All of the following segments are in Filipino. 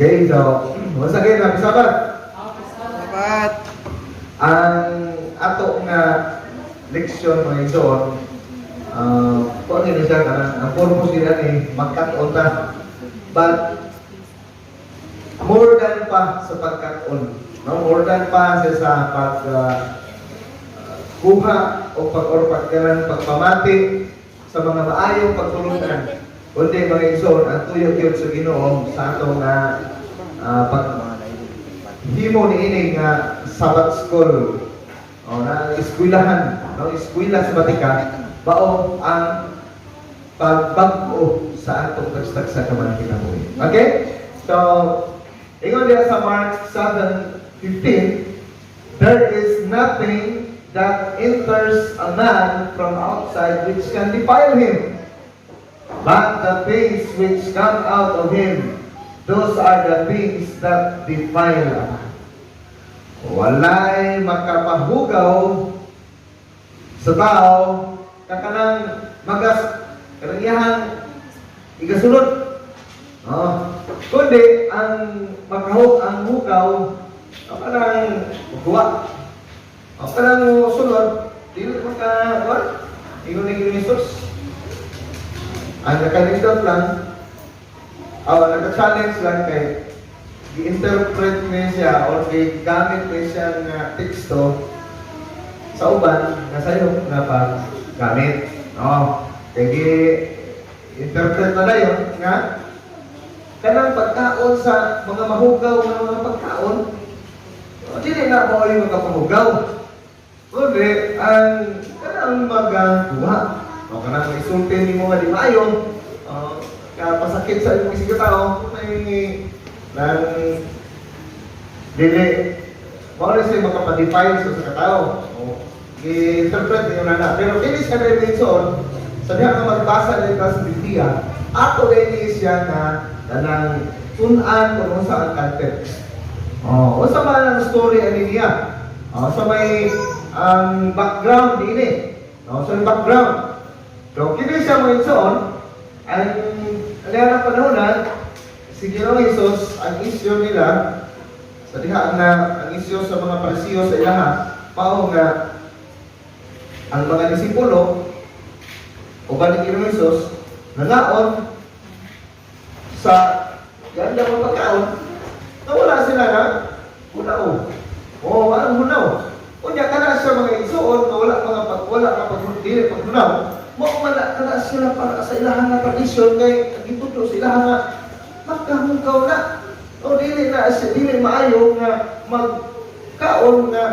Okay, so, once again, happy Sabbath. Sabat. Ang ato nga leksyon mga igsoon, kung ano siya, ang purpose nila ni magkataon ta. But, more than pa sa pagkataon. No? More than pa sa kuha o pagpamati sa mga maayong pagtulungan. Kundi mga igsoon, ang tuyok-tuyok sa Ginoo sa atong himo niining nga Sabbath school o na eskwelahan, no, eskwela sa Batika bao ang pagbag-o sa atong tagstag sa kinabuhi. Okay? So, ingon diya sa Mark 7:15, there is nothing that enters a man from outside which can defile him, but the things which come out of him, those are the things that defile a man. Walay makapahugaw sa tao kakanang kanang iyahang igasulod. Kundi ang hugaw kanang magkuha. Kanang sulod, dili maka ingon ni Jesus. Ang nakalindot lang, naka-challenge lang kay i-interpret niya siya o gamit niya siya ng teksto sa uban na sa'yo na pag-gamit. Kaya i-interpret na yun nga kanang pagkaon sa mga mahugaw ng mga pagkaon. Hindi na mo yung mga pahugaw. Kundi ang kanang magawa. Kanang isultin mo nga di mayo. Pasakit sa imong isig tao, may nang dili mo rin siya makapadefine sa katao. I-interpret niyo na. Pero kinis ka na yung sa diha ka magbasa ng sa Biblia, ato rin siya na kanang tunan kung sa context. O sa mga story ani niya. Sa may background din eh. Sa may background. So, kini siya mo itoon, ang alihan panahonan, si Ginoong Jesus, ang isyo nila, sa diha na ang isyo sa mga parisiyo sa ilaha, pao nga, ang mga disipulo, o ba ni Ginoong Jesus, nanaon sa ganda mga pagkaon, nawala sila na hunaw. Walang hunaw. Kunya ka na siya mga igsoon, wala ka paghunaw. Wala ka na sila para sa ilahan na tradisyon kay gituto sa ilahan na magkahugaw na. O dili maayo nga magkaon nga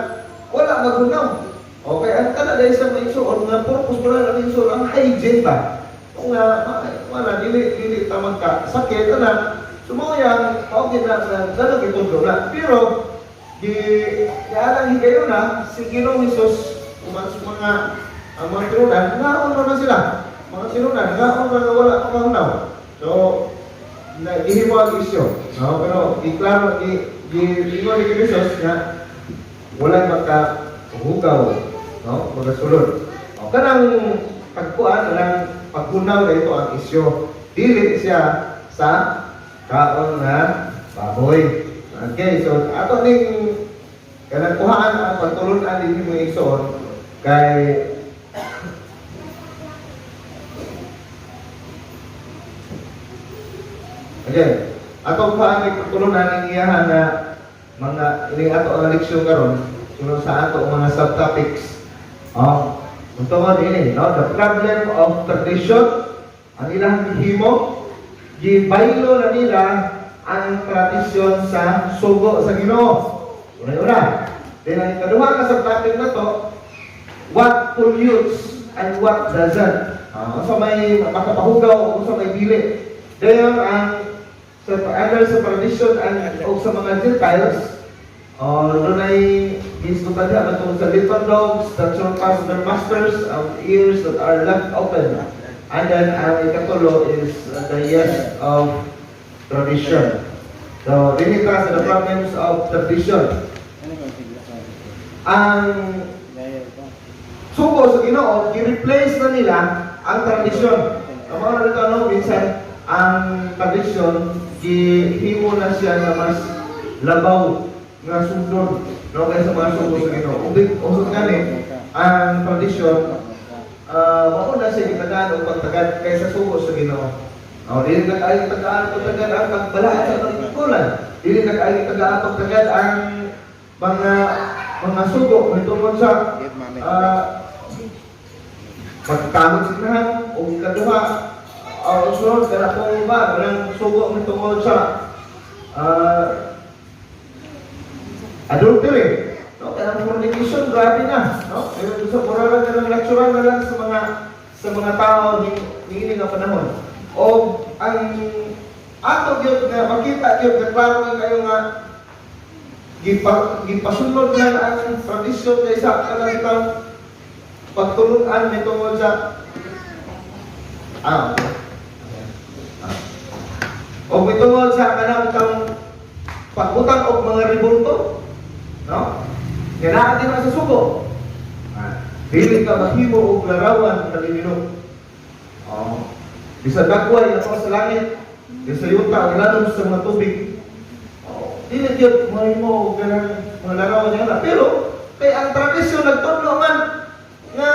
wala maghunaw. Okay, ang kana dahil sa mga igsoon nga purpose mo na ng igsoon ang hygiene ba? Kung wala dili ta magkasakit na sumoyang okay na dalag ituto na. Pero alang higayon na si Ginoong Jesus ang mga tinunan, naon naman sila. Mga tinunan, naon na wala panghunaw. So, gihimo ang isyo. Pero, iklaro, gihingo ni Jesus na wala makahugaw. Magasulod. Kanang pagkuan, kanang paghunaw na ito ang isyo. Dili siya sa kaon na baboy. Okay, so, ato ning kanang kuhaan ang pagtulunan din mo igsoon kay again, atong paano pagtulunan ng iyahan na mga ining ato ang leksyon karon sunod sa ato mga subtopics. Untungod ini, no? The problem of tradition, ang ilang himo, gibaylo na nila ang tradisyon sa sugo sa Ginoo. Una-una. Then ang ikaduha ka subtopic na to, what pollutes and what doesn't. Sa may makapahugaw o sa may dili. Then ang other sa tradition o sa mga Gentiles, doon ay gisutadya matungkol sa little dogs that surpass their masters of ears that are left open. And then ang ikatulo is the yes of tradition. So, dinita sa the problems of tradition. Ang sugo sa Ginoo, i-replace na nila ang tradisyon. Ang mga nito, minsan, ang tradisyon gihimo na siya na mas labaw nga sundon no kaysa mga sugo sa Ginoo. Usod gani ang tradisyon mao na siya gitagaan o pagtagad kaysa sugo sa Ginoo. Dili na kaayo tagaan pagtagad ang pagbalaan sa pagkukulan. Dili na kaayo tagaan pagtagad ang mga sugo mitungkol sa pagkamot sa kinahan o ikaduha o sunod kana po ba ng sugo mitungkol sa adultery. No, kaya ang fornication, grabe na. No? Kaya sa moralan ka ng lecturer na lang sa mga tao ni nga panahon. O ang ato gyud nga makita gyud nga klaro kayo nga gipasunod na ang tradisyon kaysa kanang pagtulunan nitungod sa o mitungod sa kanang pagutang og mga ribulto. No? Kaya din sa sugo. Dili ka mahimo og larawan sa ginoo. Bisa dakway ako sa langit. Bisa yuta og ladom sa mga tubig. Dili gyud mahimo og mga larawan niya. Pero kay ang tradisyon nagtudlo man nga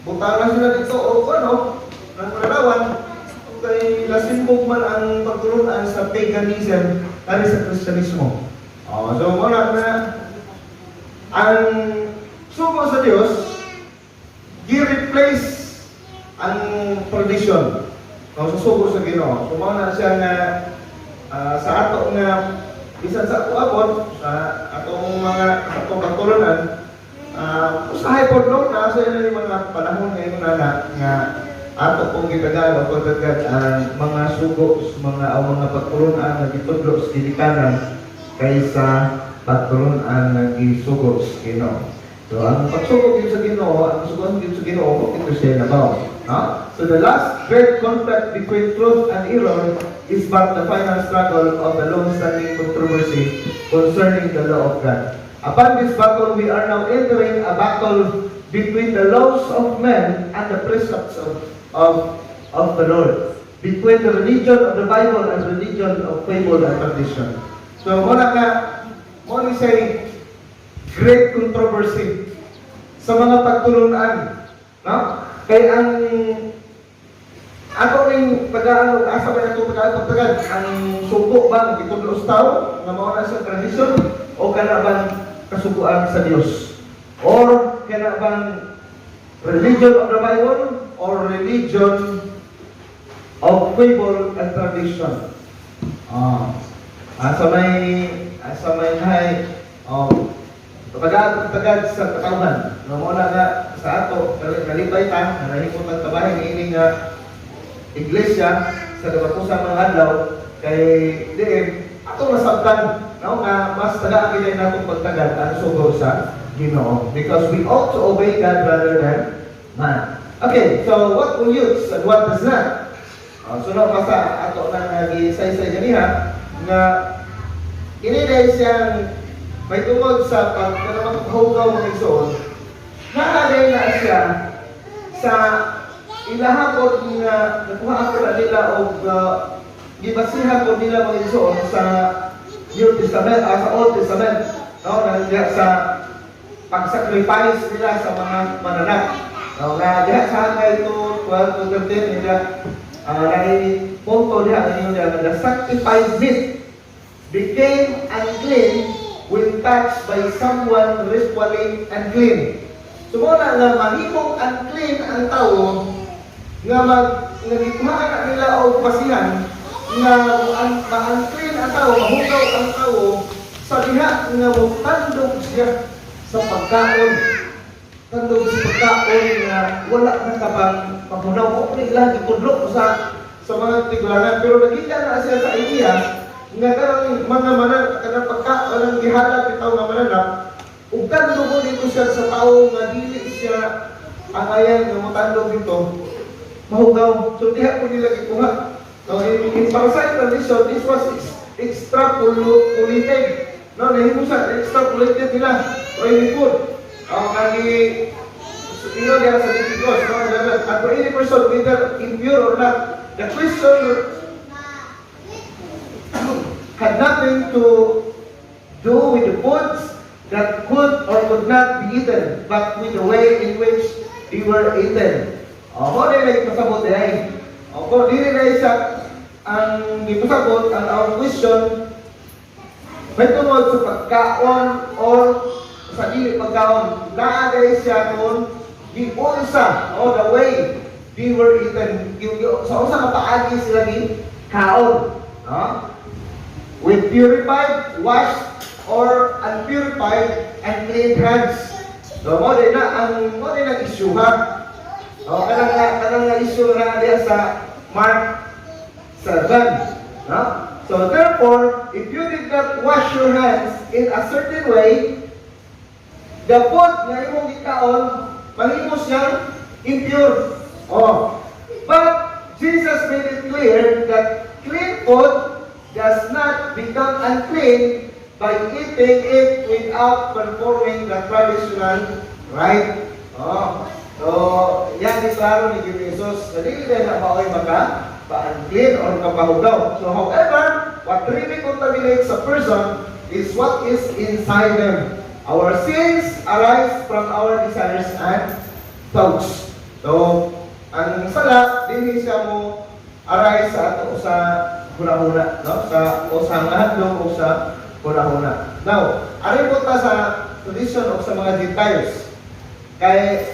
butala sila dito o ano ng larawan kay lasimbog man ang pagtulunan sa paganism kani sa Kristyanismo. So muna na ang sugo sa Dios gi-replace ang tradisyon sa sugo sa Ginoo. So muna siya nga sa ato nga bisan sa ato sa atong mga atong pagtulunan usahay pod no na sa ini mga panahon ngayon na nga ato pong gitagaan o pagdagat ang mga sugo mga pagtulunan nga gitudlo sa ginikanan kaysa pagtulunan nga gisugo sa Ginoo. So ang pagsugod sa Ginoo, ang sugon sa Ginoo ito siya nabaw. So the last great conflict between truth and error is but the final struggle of the long-standing controversy concerning the law of God. Upon this battle, we are now entering a battle between the laws of men and the precepts of the Lord, between the religion of the Bible and religion of fable and tradition. So, mo say great controversy sa mga pagtulunan, no? Kay ang ato ning pag-aano asa ba nato pagkatagad ang suko ba gitudlo sa tao nga mao na sa tradisyon o kana bang kasuguan sa Dios or kana bang religion of the Bible or religion of fable and tradition. Asa may hay tagad sa katawhan nga mao na sa ato kalipay ta nahimot ang kabahin ini nga iglesia sa dapatusang mga adlaw kay diin ato masabtan no nga mas tagaan gid natong pagtagad ang sugo sa Ginoo because we ought to obey God rather than man. Okay, so what will use and what does not? Sunod pa sa ato nang gisaysay ganiha nga ini dahil siyang may tungod sa paghugaw ng igsoon, naalay na siya sa ilahapon nga nakuha ko na nila o gibasihan ko nila mga igsoon sa New Testament, sa Old Testament, no? Sa pag-sacrifice nila sa mga mananak. No? Na diha sa hangay ito, 12 to 13, nila punto diha na the sacrifice meat became unclean when touched by someone ritually unclean. So muna nga mahimong unclean ang tao nga nagikuhaan na nila o pasihan nga ma-unclean ang tao, mahugaw ang tao sa diha nga tandog siya sa pagkaon. Tandog sa pagkaon nga wala na kabang paghunaw o nila gitudlo sa mga tigulangan. Pero nakita na siya sa idea nga karang mga kanang pagkaon gihalad bitaw nga mananap ug tandog dito siya sa tao nga dili siya ang ayan nga motandog dito mahugaw. So diha ko nila gikuha. So in Parasite tradition, this was extrapolated. No, nahimo siya extrapolated nila. Really good. Kani ingon diha sa Leviticus, no? 11. And for any person, whether impure or not, the question had nothing to do with the foods that could or could not be eaten, but with the way in which they were eaten. Mo din ay pasabot dihay. Kung dili na siya ang gipasabot ang our question may tungod sa pagkaon or sa dili pagkaon. Naagay siya kung giunsa o the way they were eaten. Sa usa ka paagi sila gi kaon. No? With purified, washed, or unpurified and clean hands. So mo din ang issue ha. O kanang nga issue na diya sa Mark 7. No? So therefore, if you did not wash your hands in a certain way, the food na imong gikaon mahimo siyang impure. Oh. But Jesus made it clear that clean food does not become unclean by eating it without performing the traditional rite. Oh. So, yan is klaro ni Jesus. Dili na maoy maka pa-unclean or kapahugaw. So, however, what really contaminates a person is what is inside them. Our sins arise from our desires and thoughts. So, ang sala, dili siya mo arise sa ato sa huna-huna, no? Sa usang hadlok o sa huna-huna. Now, arin po ta sa tradition o sa mga Gentiles. Kay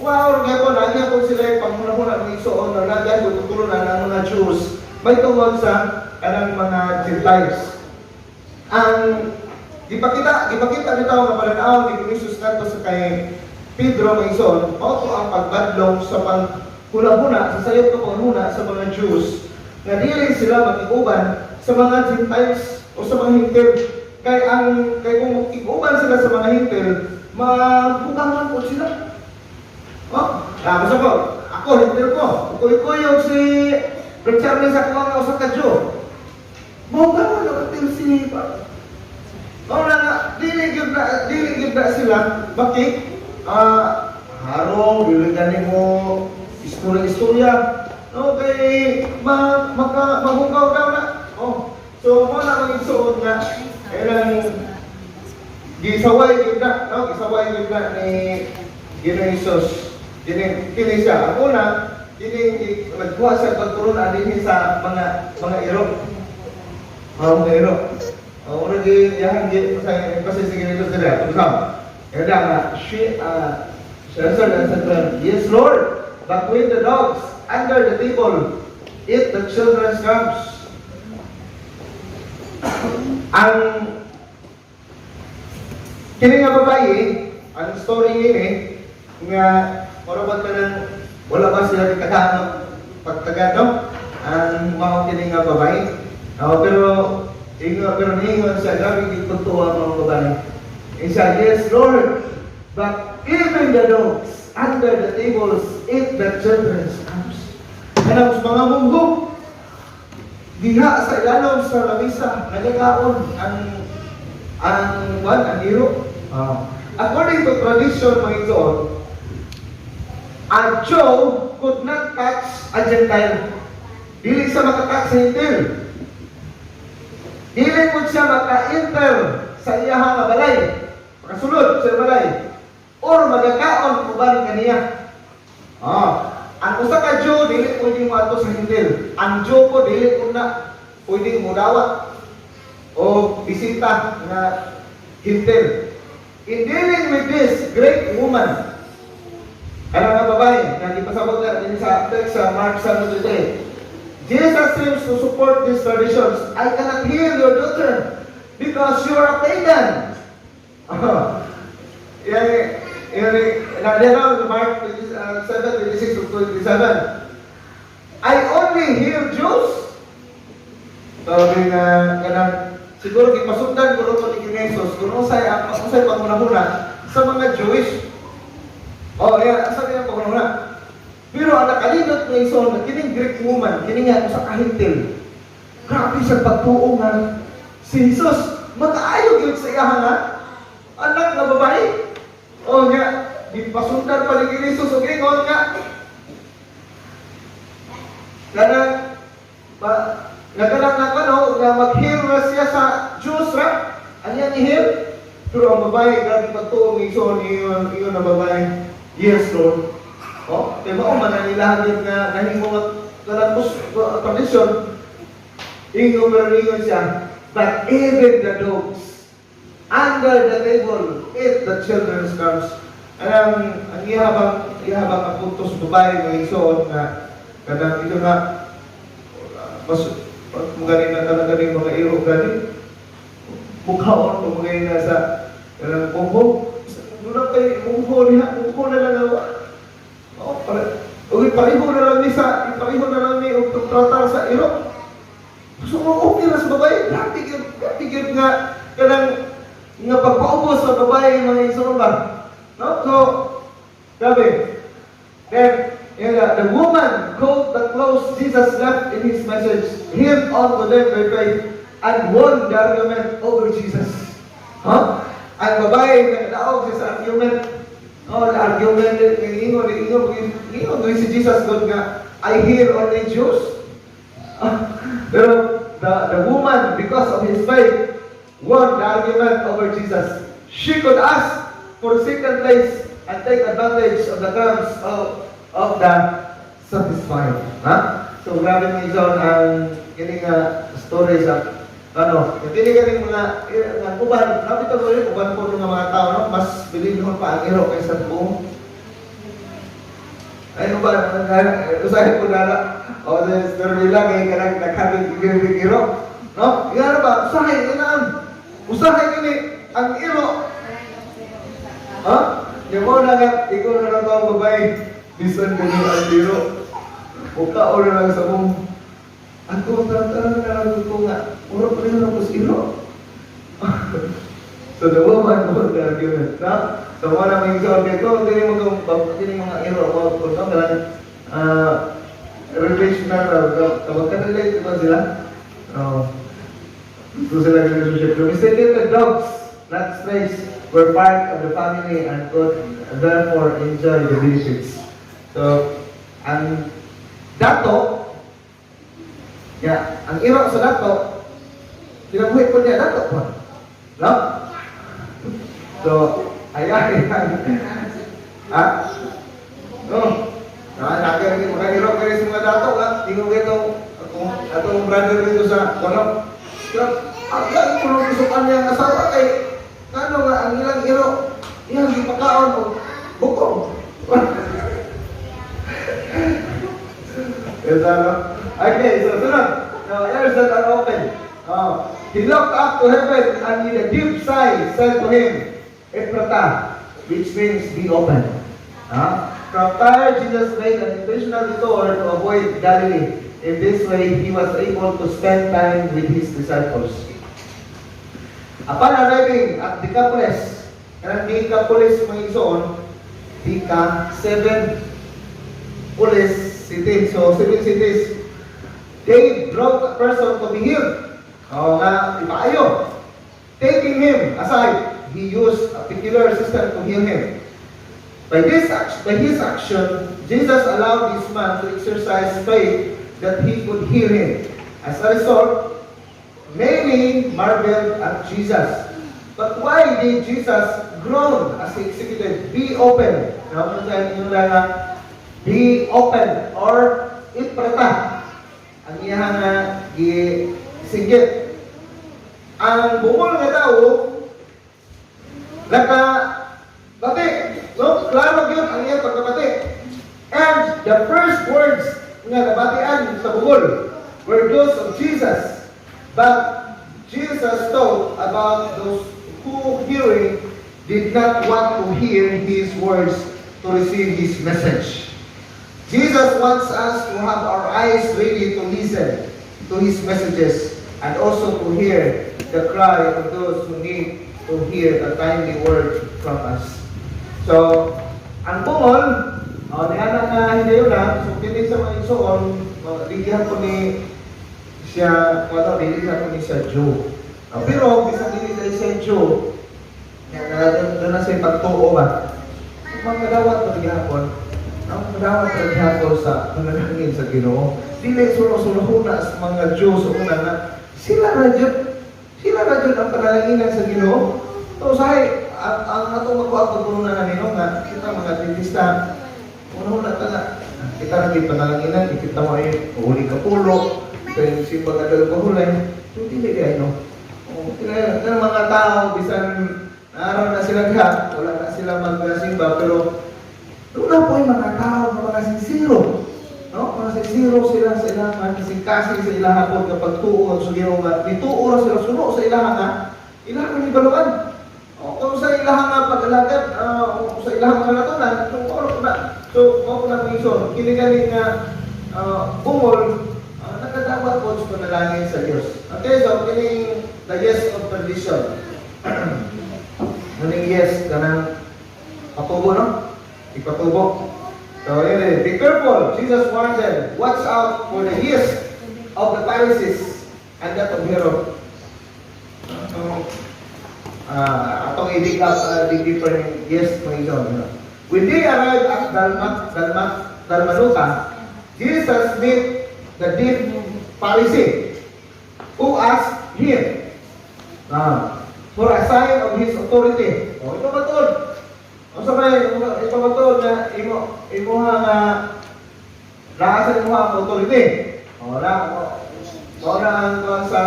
wow, gaypon niya kung sila yung panghuna-huna ng igsoon na nagyan kung tutulo na ng mga Jews may tungkol sa kanang mga Gentiles. Ang gipakita nito ang kapalanaaw ni Jesus kanto sa kay Pedro ng igsoon, auto ang pagbadlong sa panghuna-huna, sa sayop ng panghuna sa mga Jews na dili sila mag-iguban sa mga Gentiles o sa mga Hintil. Kay kung mag-iguban sila sa mga Hintil, mahugangan po sila. Oh, basta po, ako, hintil ko. Kuy-kuyog si Brad Charlie sa kuwang na usak ka Diyo. Mahugangan na katil si dili gyud na sila. Bakit? Harong, biligan mo istorya. Okay, mahugaw daw na. Oh, so mo na mag-isuod na. Kailang gisaway gyud na, no? Gisaway gyud na ni Jesus. Kini siya. Ang una, nagkuha siya pagturuan din sa mga iro. Mga iro. Una di yahan di kasi sige nito sila. Tumsam. Kaya nga, she answered, yes Lord, but when the dogs under the table eat the children's crumbs. Ang kini nga babae, ang story ini nga marabat ka ng wala ba sila rin katano pagtagado ang mga kini nga babae. Pero niingon siya, grabe gitutuwa mga babae. And siya, yes Lord, but even the dogs under the tables eat the children's crumbs. Kanang mga munggo diha sa ilalom sa lamisa nagakaon ang hero. According to tradition mga itoon, a Jew could not touch a Gentile. Dili siya makatouch sa Hintil. Dili po siya maka-enter sa iyahang nga balay. Makasulod sa balay. Or magakaon uban kaniya. Ang usa ka Jew dili pwedeng moadto sa Hintil. Ang Jew po dili po na pwedeng modawat o bisita na Hintil. In dealing with this great woman, ano nga babae, na ipasabot na din sa text sa Mark 7:28. Jesus seems to support these traditions. I cannot heal your daughter because you are a pagan. Mark 7:26-27. I only heal Jews. Sabi nga, siguro kipasundan ko rin ni Jesus, kung usay pangunahuna sa mga Jewish. Sabi nga pangunahuna. Pero ang nakalindot ng iso, na kining Greek woman, kining nga sa kahintil. Grabe siya pagtuong nga si Jesus, makaayog yun sa iya nga anak na babae. gipasundan pa ni Jesus ug ingon nga kanang nagkanang nga mag-heal na siya sa Diyos ra. Anya ni heal? Pero ang babae, grabe pagtuong ison, iyon ang babae. Yes, Lord. Oh, kaya mo man ang ilahagin nga nahimo nga kanang condition. Ingon siya, but even the dogs under the table eat the children's crumbs. Ang ihabang ang puntos babae nga ison nga kanang ito nga mas magaling na talaga rin mga iro galing mukhaon kung magaling na sa kanang bumbo doon kayo bumbo na lang awa pareho na lang ni tratar sa iro so okay na sa babae napigil nga kanang nga pagpaubos sa babae mga iso ba no? So grabe then the woman called the clothes Jesus left in his message, healed unto them by faith, and won the argument over Jesus. Huh? Ang babae nagdaog siya sa argument. Oh, the argument ingon si Jesus doon nga, I heal only Jews. Pero the woman, because of his faith, won the argument over Jesus. She could ask for second place and take advantage of the terms of the satisfying. Ha? So, grabe mo ison ang kining story sa kini kaning mga uban, grabe ito rin, uban po ng mga tao, no? Mas bilhin mo pa ang iro kaysa buong. Ay, uban, usahin ko na o, the story lang, ay kanang nakabing iro. No? Yan ba? Usahin, usahin ang iro. Ha? Yung mo na nga, ikaw na lang ang babae. Bisan ganyan ang biro. Mukha o na lang sa mong ako, tarantara na lang ko nga. Uro pa rin ako sa iro. So the woman won the argument. Na? So wala may isa okay ko. Hindi mga iro ako. Kung saan ka lang relational. Kapag ka-relate naman sila. So sila relationship. So mistaken the dogs, not strays, were part of the family and could therefore enjoy the benefits. So, ang dato, ang iro sa dato, kinabuhi po niya dato po. No? So, ayan. Ha? No? Nakakarinig mga iro kayo sa mga dato, ha? Tingnan ko itong brother dito sa kolom. Ang ilang kulong gustukan niya ang asawa kay kano nga ang ilang iro, iyang ipakaon o bukong. Okay, so sunod. Now, ears that are open. He looked up to heaven and with a deep sigh said to him, Ephrata, which means be open. From Tyre, Jesus made an intentional detour to avoid Galilee. In this way, he was able to spend time with his disciples. Upon arriving at Decapolis, and Decapolis mga ison, seven police cities. So, 7 cities. They brought a person to be healed. Ipaayo. Taking him aside, he used a peculiar system to heal him. By his action, Jesus allowed this man to exercise faith that he could heal him. As a result, many marveled at Jesus. But why did Jesus groan as he executed? Be open. Be open or Ephrata. Ang iyang gisinggit. Ang bungol nga tao bati. No? Klaro yun ang iyang pagkabati. And the first words nga nabatian sa bungol were those of Jesus. But Jesus thought about those who hearing did not want to hear his words to receive his message. Jesus wants us to have our eyes ready to listen to his messages and also to hear the cry of those who need to hear a timely word from us. So, ang bungol, niana nga hindi yun so pinig sa mga isuon, bigyan ko ni siya, bigyan ko ni siya Joe. Pero, bisang hindi tayo siya Joe, doon na siya pagtuo ba? mga dawat na gihapon, ang dawat na gihapon sa nananangin sa Ginoo, dili sulo-sulohuna sa mga Diyos una na sila ra jud ang panalanginan sa Ginoo. So sahay ang atong magkuha puno na nino nga kita mga dentista, una ta nga kita ra gid panalanginan, kita mo ay uli ka pulo, kay simba ka dalo hulay, so dili ay no. Kaya ng mga tao bisan araw na sila diha, wala na sila magsimba pero doon po yung mga tao na mga sincero. No? Mga sincero sila sa ilang kasing-kasing sa ilang hapon kapag tuon sa Ginoo nga dituo ra sila suno sa ilang nga ilang ni baluan. O kung sa ilang nga pag-alagad sa ilang kalatunan, so mo ko na minsan kini gani nga bungol nakadawat po sa panalangin sa Dios. Okay, so kini the yes of perdition. Muning yes kanang patubo no? Ipatubo. So anyway, be careful. Jesus warned them, watch out for the yes of the Pharisees and that of Herod. Atong i-dig up different yes mga ison. When they arrived at Dalmanuta, Jesus met the deep Pharisee who asked him for a sign of his authority. O ito matod. O sabay, ito matod na imo nga laasan mo ang authority. O ang sa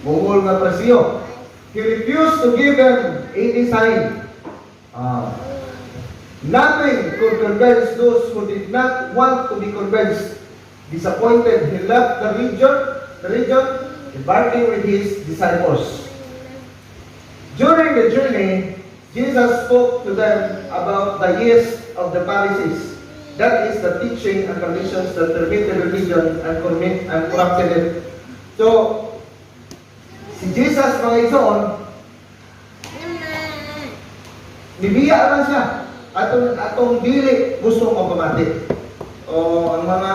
bungol nga Pariseo. He refused to give them any sign. Nothing could convince those who did not want to be convinced. Disappointed, he left the region, embarking with his disciples. During the journey, Jesus spoke to them about the years of the Pharisees. That is the teaching and traditions that permitted religion and corrupted it. So, si Jesus mga igsoon, nibiya lang siya. Atong dili gusto mo pamati. O ang mga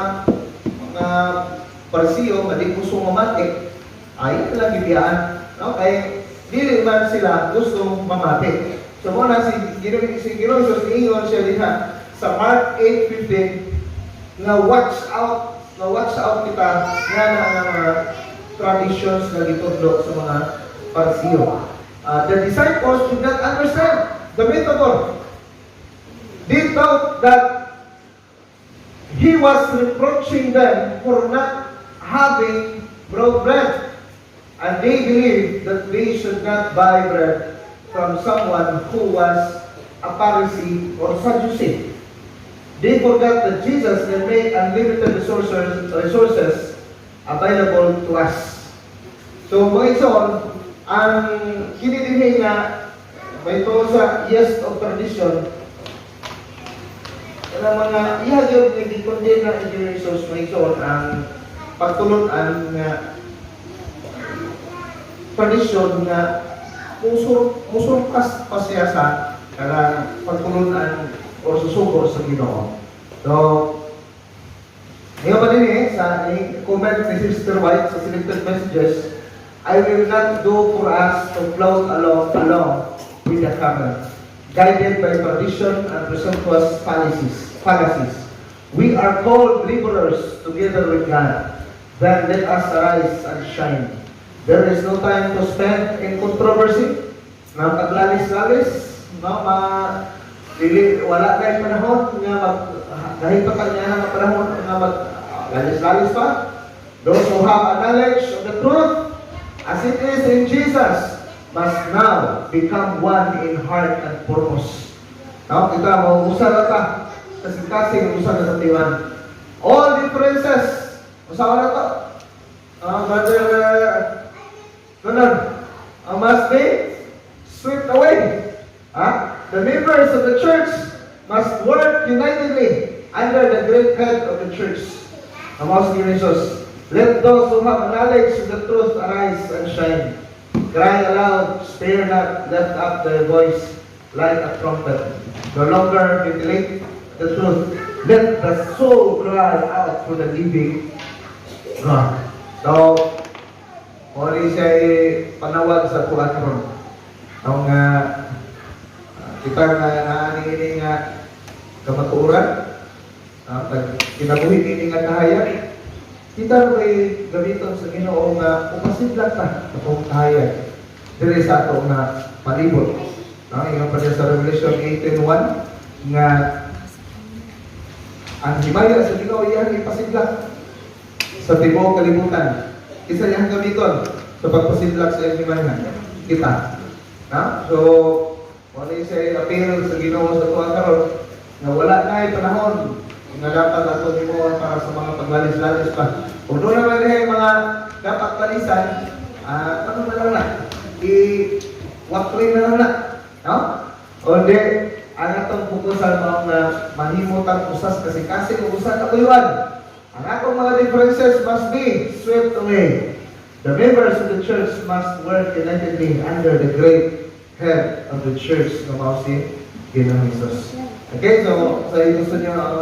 Pariseo, madi gusto mamati, ay lang ibiyaan. No? Kaya dili man sila gusto mamati. So muna si Ginoong Jesus ingon siya diha sa Mark 8:15 na watch out kita nga na mga traditions na gitudlo sa mga Pariseo. The disciples did not understand the metaphor. They thought that he was reproaching them for not having brought bread. And they believed that they should not buy bread from someone who was a Pharisee or Sadducee. They forgot that Jesus had made unlimited resources available to us. So mga ison, ang kinidihin nga may ito sa yes of tradition na mga ihagyo na gikondin na Jesus mga ison ang pagtulunan nga tradisyon nga musurpas pa siya sa pagtulunan o susugor sa Ginoo. So, ngayon pa din sa comment ni Sister White sa selected messages, I will not do for us to float along with the current, guided by tradition and presumptuous fallacies. We are called laborers together with God. Then let us arise and shine. There is no time to spend in controversy. Na paglalis-lalis, wala tayong panahon nga dahil pa kanya na panahon nga lalis-lalis pa. Those who have a knowledge of the truth, as it is in Jesus, must now become one in heart and purpose. Kita mo, usa na ta. Kasing-kasing usa na sa tiwan. All differences, usawa na to. Must be swept away. The members of the church must work unitedly under the great head of the church. Amos ni Jesus, let those who have knowledge of the truth arise and shine. Cry aloud, spare not, lift up their voice like a trumpet. No longer mutilate the truth. Let the soul cry out for the living God. So, muli siya panawag sa kuatron. Ang kita na naaning ini nga kamatuoran, kinabuhi ini nga kahayag, kita may gamiton sa Ginoo nga upasidlat ta atong kahayag diri sa ato nga palibot. Ingon pa sa Revelation 18:1 nga ang himaya sa Ginoo iyang ipasidlat sa tibuok kalibutan. Isa yang gamiton sa pagpasidlak sa iyang himaya kita. So, wala siya appeal sa Ginoo sa tuwa karon na wala na panahon nga dapat ato himuon para sa mga paglalis-lalis pa. Kung doon naman rin mga dapat lalisan, ano na lang na? I-wakli na lang na. No? O di, ang atong pukusan mga mahimutang usas kasi kung usas katuyuan. Ang atong mga differences must be swept away. The members of the church must work unitedly under the great head of the church na mao si Ginoong Jesus. Okay, so sa gusto niyo ang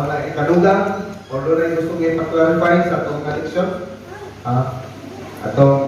mga ikadugang o doon ay gusto niyo i-clarify sa atong leksyon. Atong